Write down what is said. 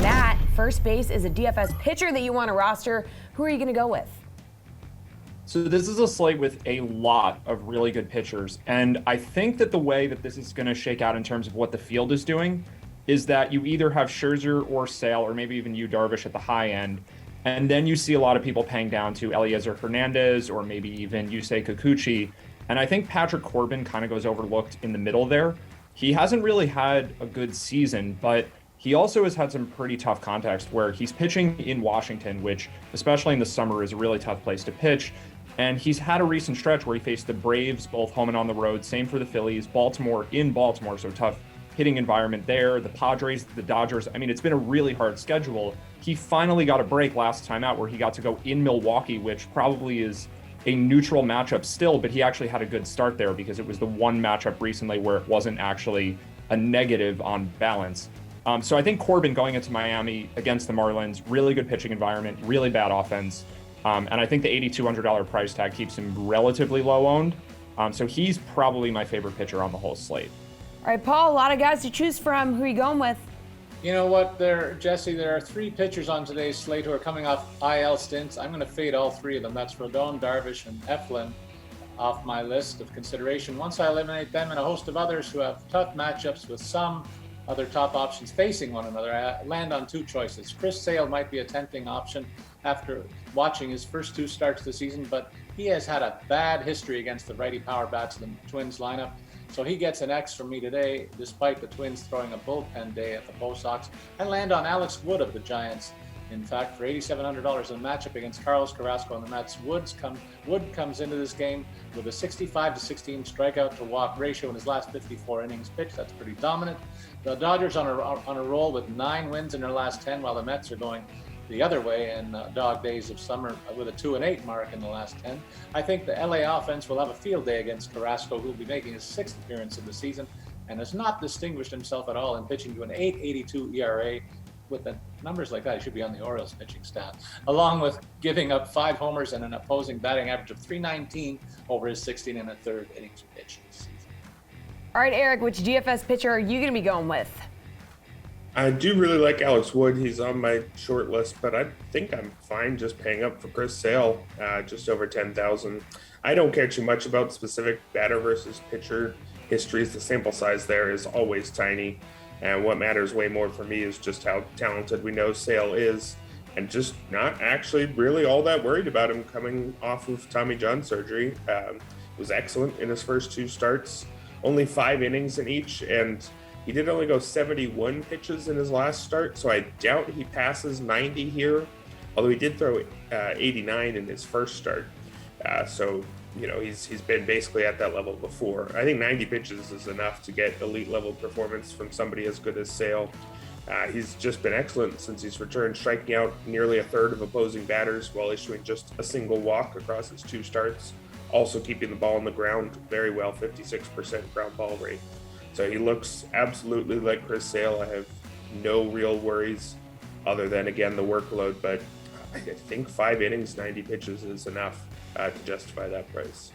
Matt, first base is a DFS pitcher that you want to roster. Who are you going to go with? So this is a slate with a lot of really good pitchers. And I think that the way that this is going to shake out in terms of what the field is doing is that you either have Scherzer or Sale, or maybe even Darvish at the high end. And then you see a lot of people paying down to Eliezer Hernandez or maybe even Yusei Kikuchi. And I think Patrick Corbin kind of goes overlooked in the middle there. He hasn't really had a good season, but he also has had some pretty tough context where he's pitching in Washington, which, especially in the summer, is a really tough place to pitch. And he's had a recent stretch where he faced the Braves, both home and on the road. Same for the Phillies, Baltimore in Baltimore, so tough hitting environment there. The Padres, the Dodgers. I mean, it's been a really hard schedule. He finally got a break last time out where he got to go in Milwaukee, which probably is a neutral matchup still, but he actually had a good start there because it was the one matchup recently where it wasn't actually a negative on balance. So I think Corbin going into Miami against the Marlins, really good pitching environment, really bad offense. And I think the $8,200 price tag keeps him relatively low owned. So he's probably my favorite pitcher on the whole slate. All right, Paul, a lot of guys to choose from. Who are you going with? You know what, Jesse, there are three pitchers on today's slate who are coming off IL stints. I'm going to fade all three of them. That's Rodon, Darvish, and Eflin off my list of consideration. Once I eliminate them and a host of others who have tough matchups with some other top options facing one another, I land on two choices. Chris Sale might be a tempting option after watching his first two starts this season, but he has had a bad history against the righty power bats of the Twins lineup. So he gets an X from me today, despite the Twins throwing a bullpen day at the Bo Sox. I land on Alex Wood of the Giants. In fact, for $8,700 in a matchup against Carlos Carrasco and the Mets, Wood comes into this game with a 65-16 strikeout to walk ratio in his last 54 innings pitched. That's pretty dominant. The Dodgers on a roll with 9 wins in their last 10, while the Mets are going the other way in dog days of summer with a 2-8 mark in the last 10. I think the LA offense will have a field day against Carrasco, who will be making his 6th appearance of the season and has not distinguished himself at all in pitching to an 8.82 ERA. With the numbers like that, he should be on the Orioles pitching staff, along with giving up 5 homers and an opposing batting average of .319 over his 16 1/3 innings pitched this season. All right, Erik, which DFS pitcher are you going to be going with? I do really like Alex Wood. He's on my short list, but I think I'm fine just paying up for Chris Sale, just over 10,000. I don't care too much about specific batter versus pitcher histories. The sample size there is always tiny. And what matters way more for me is just how talented we know Sale is, and just not actually really all that worried about him coming off of Tommy John surgery. Was excellent in his first 2 starts, only 5 innings in each, and he did only go 71 pitches in his last start, so I doubt he passes 90 here, although he did throw 89 in his first start. So, you know, he's been basically at that level before. I think 90 pitches is enough to get elite level performance from somebody as good as Sale. He's just been excellent since he's returned, striking out nearly a third of opposing batters while issuing just a single walk across his 2 starts. Also keeping the ball on the ground very well, 56% ground ball rate. So he looks absolutely like Chris Sale. I have no real worries other than, again, the workload, but I think 5 innings, 90 pitches is enough to justify that price.